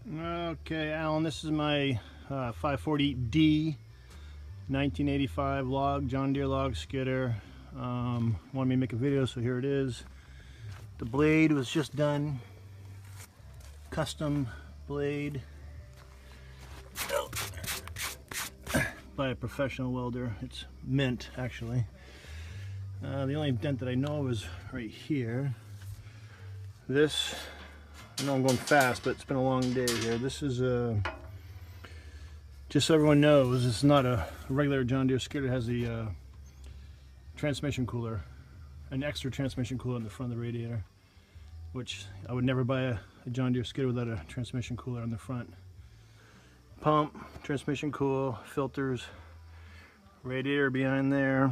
Okay, Alan, this is my 540D 1985 log, John Deere log skidder. Wanted me to make a video, so here it is. The blade was just done, custom blade by a professional welder. It's mint, actually. The only dent that I know of is right here. This, I know I'm going fast, but it's been a long day here. This is just so everyone knows, it's not a regular John Deere skidder. It has the transmission cooler, an extra transmission cooler in the front of the radiator, which I would never buy a John Deere skidder without a transmission cooler on the front. Pump, transmission cool, filters, radiator behind there.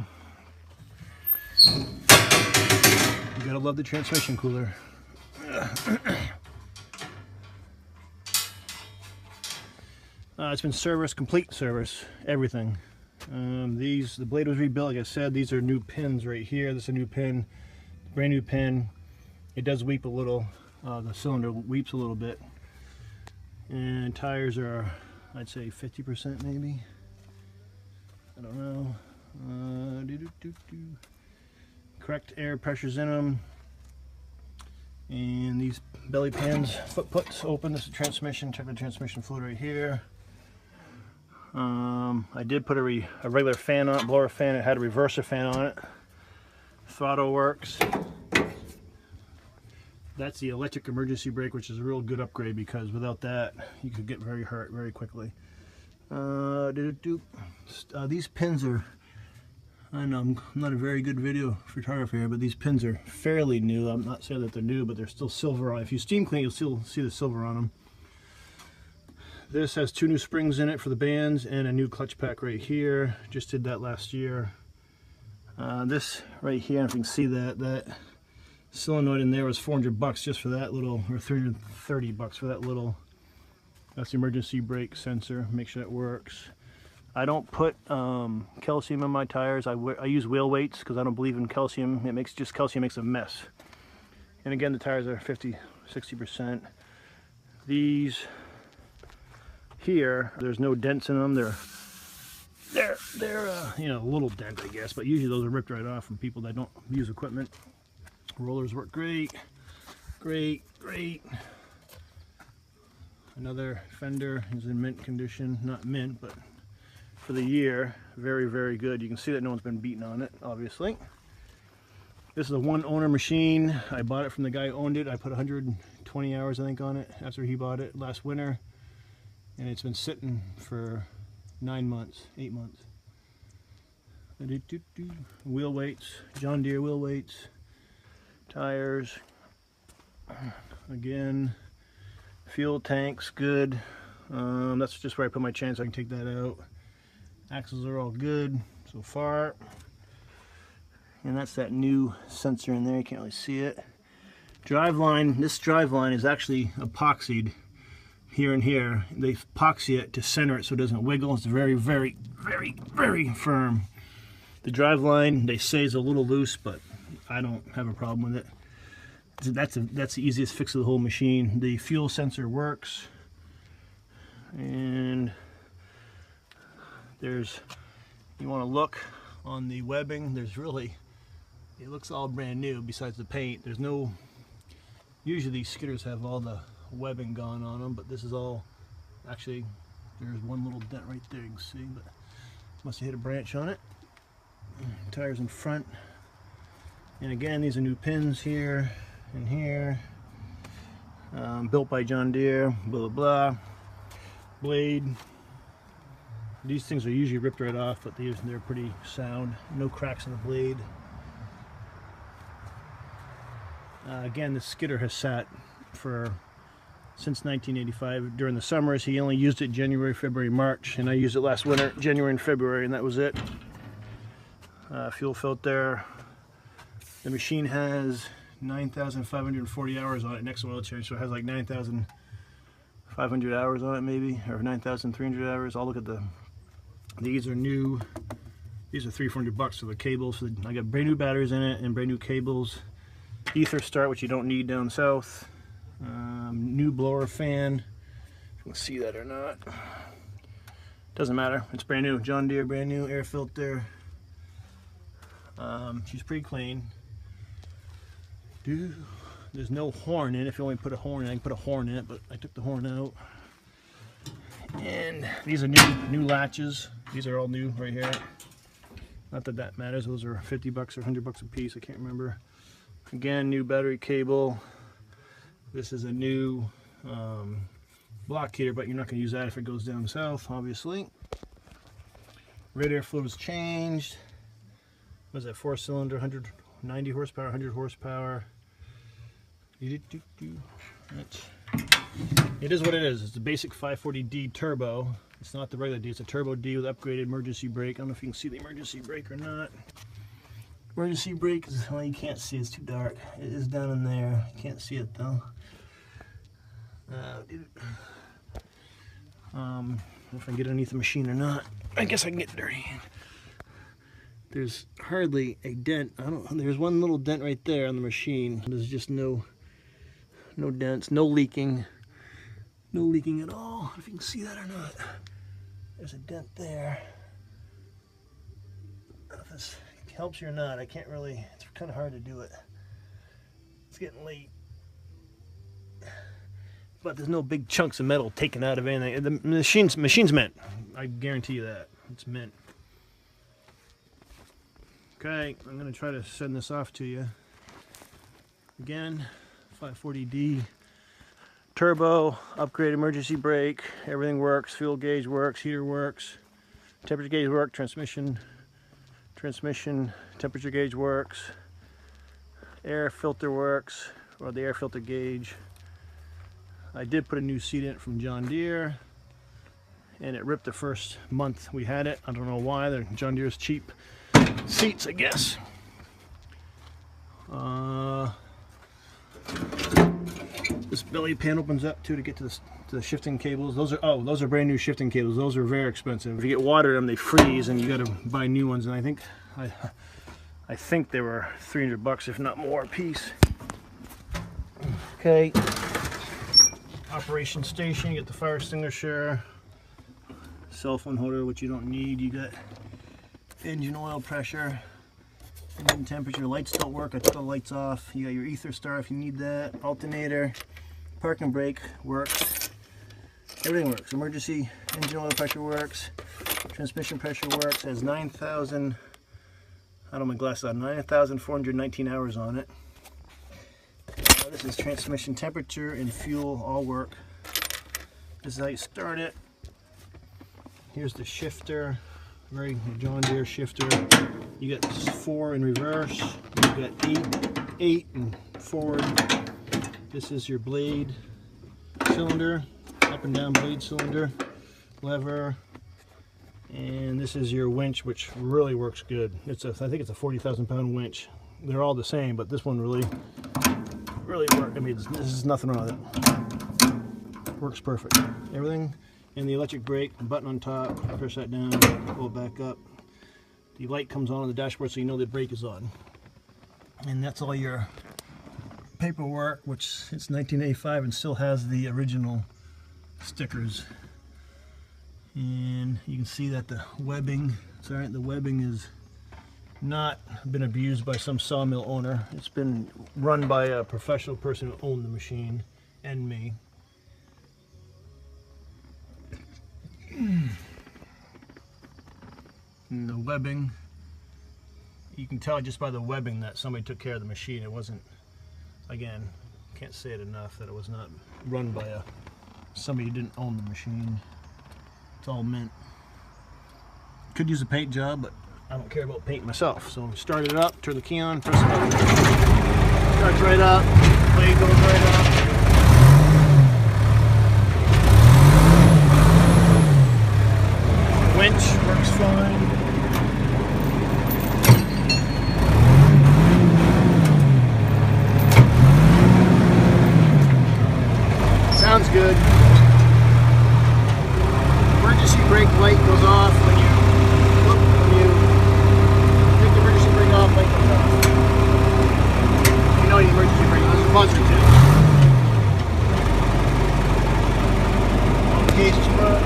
You gotta love the transmission cooler. It's been serviced, complete service, everything. The blade was rebuilt, like I said. These are new pins right here. This is a new pin, brand new pin. It does weep a little. The cylinder weeps a little bit. And tires are, I'd say 50% maybe. I don't know. Correct air pressures in them. And these belly pins, foot puts open. This is transmission. Check the transmission fluid right here. I did put a regular fan on it, blower fan. It had a reverser fan on it. Throttle works. That's the electric emergency brake, which is a real good upgrade, because without that you could get very hurt very quickly. These pins are, I know I'm not a very good video photographer here, but these pins are fairly new. I'm not saying that they're new, but they're still silver on. If you steam clean, you'll still see the silver on them. This has 2 new springs in it for the bands and a new clutch pack right here. Just did that last year. This right here, if you can see that solenoid in there was $400 just for that little, or $330 for that little. That's the emergency brake sensor. Make sure it works. I don't put calcium in my tires. I use wheel weights because I don't believe in calcium. Calcium makes a mess. And again, the tires are 50-60%. These here, there's no dents in them. They're you know, a little dent, I guess, but usually those are ripped right off from people that don't use equipment. Rollers work great. Another fender is in mint condition. Not mint, but for the year, very good. You can see that no one's been beaten on it, obviously. This is a one owner machine. I bought it from the guy who owned it. I put 120 hours, I think, on it after he bought it last winter. And it's been sitting for 9 months, 8 months. Wheel weights, John Deere wheel weights, tires, again, fuel tanks, good. That's just where I put my chain, so I can take that out. Axles are all good so far. And that's that new sensor in there, you can't really see it. Driveline, this driveline is actually epoxied here and here. They epoxy it to center it so it doesn't wiggle. It's very firm. The driveline, they say, is a little loose, but I don't have a problem with it. That's the easiest fix of the whole machine. The fuel sensor works, and you want to look on the webbing. It looks all brand new besides the paint. Usually these skidders have all the webbing gone on them, but this is all, actually there's one little dent right there, you can see, but must have hit a branch on it. Tires in front, and again, these are new pins here and here. Built by John Deere, blah blah blah. Blade, these things are usually ripped right off, but they're pretty sound. No cracks in the blade. Again, the skidder has sat since 1985. During the summers, he only used it January, February, March, and I used it last winter, January and February, and that was it. Fuel filter. The machine has 9,540 hours on it next oil change, so it has like 9,500 hours on it maybe, or 9,300 hours. I'll look at these are new. These are $300 for the cables. I got brand new batteries in it and brand new cables. Ether start, which you don't need down south. New blower fan. you can see that or not. Doesn't matter. It's brand new. John Deere, brand new air filter. She's pretty clean. There's no horn in it. If you only put a horn in, I can put a horn in it, but I took the horn out. And these are new latches. These are all new right here. Not that that matters. Those are 50 bucks or 100 bucks a piece. I can't remember. Again, new battery cable. This is a new block heater, but you're not going to use that if it goes down south, obviously. Red airflow was changed. Was that 4-cylinder, 190 horsepower, 100 horsepower? It is what it is. It's a basic 540D turbo. It's not the regular D. It's a turbo D with upgraded emergency brake. I don't know if you can see the emergency brake or not. Emergency brake is, well, you can't see. It's too dark. It is down in there. You can't see it though. If I can get underneath the machine or not. I guess I can get dirty. There's hardly a dent. There's one little dent right there on the machine. There's just no dents, no leaking. No leaking at all. I don't know if you can see that or not. There's a dent there. I don't know if this helps you or not. I can't really, it's kind of hard to do it. It's getting late. But there's no big chunks of metal taken out of anything. The machine's mint. I guarantee you that. It's mint. Okay, I'm going to try to send this off to you. Again, 540D. Turbo, upgrade emergency brake, everything works, fuel gauge works, heater works, temperature gauge works, transmission temperature gauge works, air filter works, or the air filter gauge. I did put a new seat in it from John Deere, and it ripped the first month we had it. I don't know why. They're John Deere's cheap seats, I guess. This belly pan opens up too to get to the shifting cables. Those are brand new shifting cables. Those are very expensive. If you get water in them, they freeze, and you got to buy new ones. And I think they were 300 bucks, if not more, a piece. Okay. Operation station. You get the fire extinguisher, cell phone holder, which you don't need. You got engine oil pressure, engine temperature. Lights don't work. I took the lights off. You got your ether star if you need that. Alternator. Parking brake works. Everything works. Emergency engine oil pressure works. Transmission pressure works. It has 9,000. I don't have my glasses on. 9,419 hours on it. This is transmission temperature and fuel all work. This is how you start it. Here's the shifter. Very John Deere shifter. You got 4 in reverse. You got 8 and forward. This is your blade cylinder, up and down blade cylinder, lever, and this is your winch, which really works good. I think it's a 40,000 pound winch. They're all the same, but this one really works. I mean, this is nothing wrong with it. Works perfect. Everything, and the electric brake button on top. Press that down, pull it back up. The light comes on the dashboard, so you know the brake is on. And that's all your paperwork, which it's 1985 and still has the original stickers. And you can see that the webbing, it's all right, the webbing is not been abused by some sawmill owner. It's been run by a professional person who owned the machine and me. And the webbing, you can tell just by the webbing that somebody took care of the machine. It wasn't, again, can't say it enough that it was not run by somebody who didn't own the machine. It's all mint. Could use a paint job, but I don't care about paint myself. So start it up, turn the key on, press the button. Starts right up, blade goes right up. Winch works fine. Sounds good. Emergency brake light goes off when you take the emergency brake off, light goes off. You know the emergency brake, there's a buzzer too. case sprook,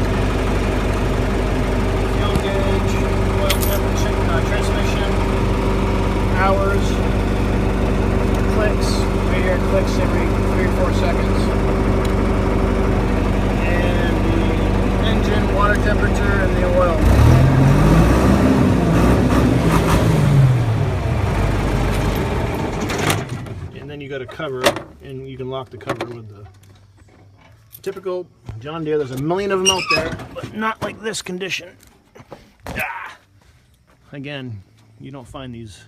fuel gauge, oil temperature, transmission, hours, clicks. Right here, clicks every 3 or 4 seconds. And the engine, water temperature, and the oil. And then you got a cover, and you can lock the cover with the typical John Deere. There's a million of them out there, but not like this condition. Ah. Again, you don't find these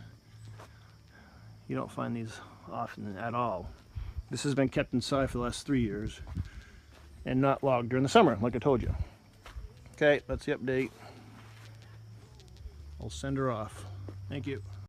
often at all. This has been kept inside for the last 3 years and not logged during the summer, like I told you. Okay, that's the update. I'll send her off. Thank you.